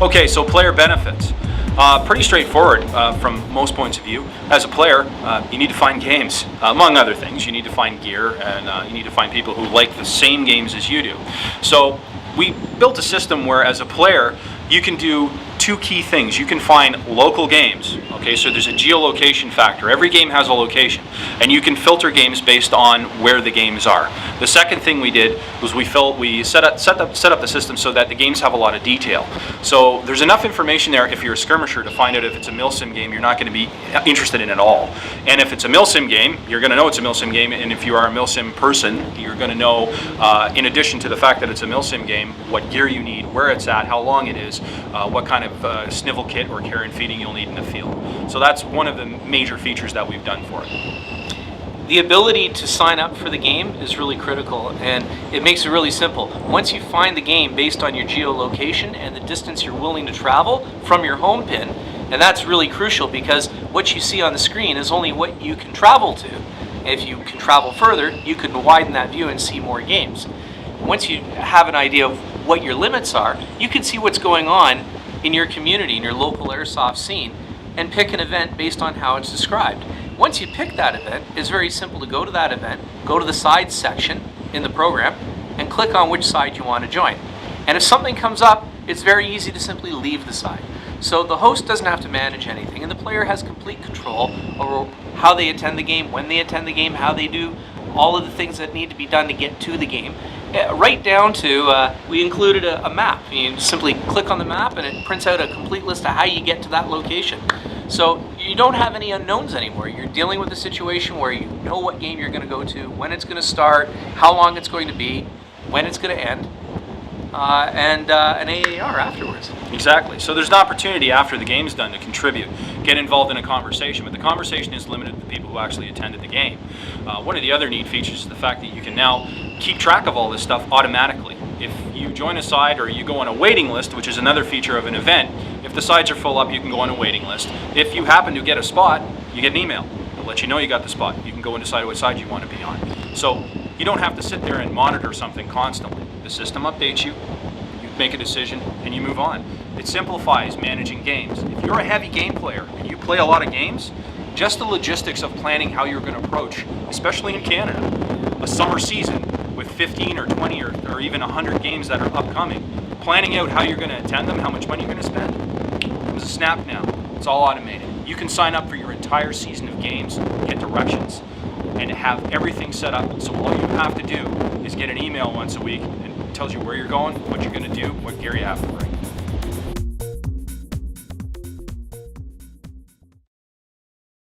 Okay, so player benefits. Pretty straightforward from most points of view. As a player, you need to find games, among other things. You need to find gear, and you need to find people who like the same games as you do. So we built a system where, as a player, you can do two key things. You can find local games. Okay, so there's a geolocation factor. Every game has a location, and you can filter games based on where the games are. The second thing we did was we set up the system so that the games have a lot of detail. So there's enough information there if you're a skirmisher to find out if it's a milsim game you're not going to be interested in at all. And if it's a milsim game, you're going to know it's a milsim game, and if you are a milsim person, you're going to know, in addition to the fact that it's a milsim game, what gear you need, where it's at, how long it is, what kind of snivel kit or care and feeding you'll need in the field. So that's one of the major features that we've done for it. The ability to sign up for the game is really critical, and it makes it really simple. Once you find the game based on your geolocation and the distance you're willing to travel from your home pin, and that's really crucial because what you see on the screen is only what you can travel to. If you can travel further, you can widen that view and see more games. Once you have an idea of what your limits are, you can see what's going on in your community, in your local airsoft scene, and pick an event based on how it's described. Once you pick that event, it's very simple to go to that event, go to the sides section in the program, and click on which side you want to join. And if something comes up, it's very easy to simply leave the side. So the host doesn't have to manage anything, and the player has complete control over how they attend the game, when they attend the game, how they do all of the things that need to be done to get to the game. Right down to, we included a map. You simply click on the map and it prints out a complete list of how you get to that location. So you don't have any unknowns anymore. You're dealing with a situation where you know what game you're going to go to, when it's going to start, how long it's going to be, when it's going to end, and an AAR afterwards. Exactly. So there's an opportunity after the game's done to contribute, get involved in a conversation, but the conversation is limited to the people who actually attended the game. One of the other neat features is the fact that you can now keep track of all this stuff automatically. If you join a side or you go on a waiting list, which is another feature of an event, if the sides are full up, you can go on a waiting list. If you happen to get a spot, you get an email. It'll let you know you got the spot. You can go and decide what side you want to be on. So you don't have to sit there and monitor something constantly. The system updates you, you make a decision, and you move on. It simplifies managing games. If you're a heavy game player and you play a lot of games, just the logistics of planning how you're going to approach, especially in Canada, a summer season with 15 or 20 or even 100 games that are upcoming, planning out how you're going to attend them, how much money you're going to spend, it was a snap now. It's all automated. You can sign up for your entire season of games, get directions, and have everything set up. So all you have to do is get an email once a week and it tells you where you're going, what you're going to do, what gear you have to bring.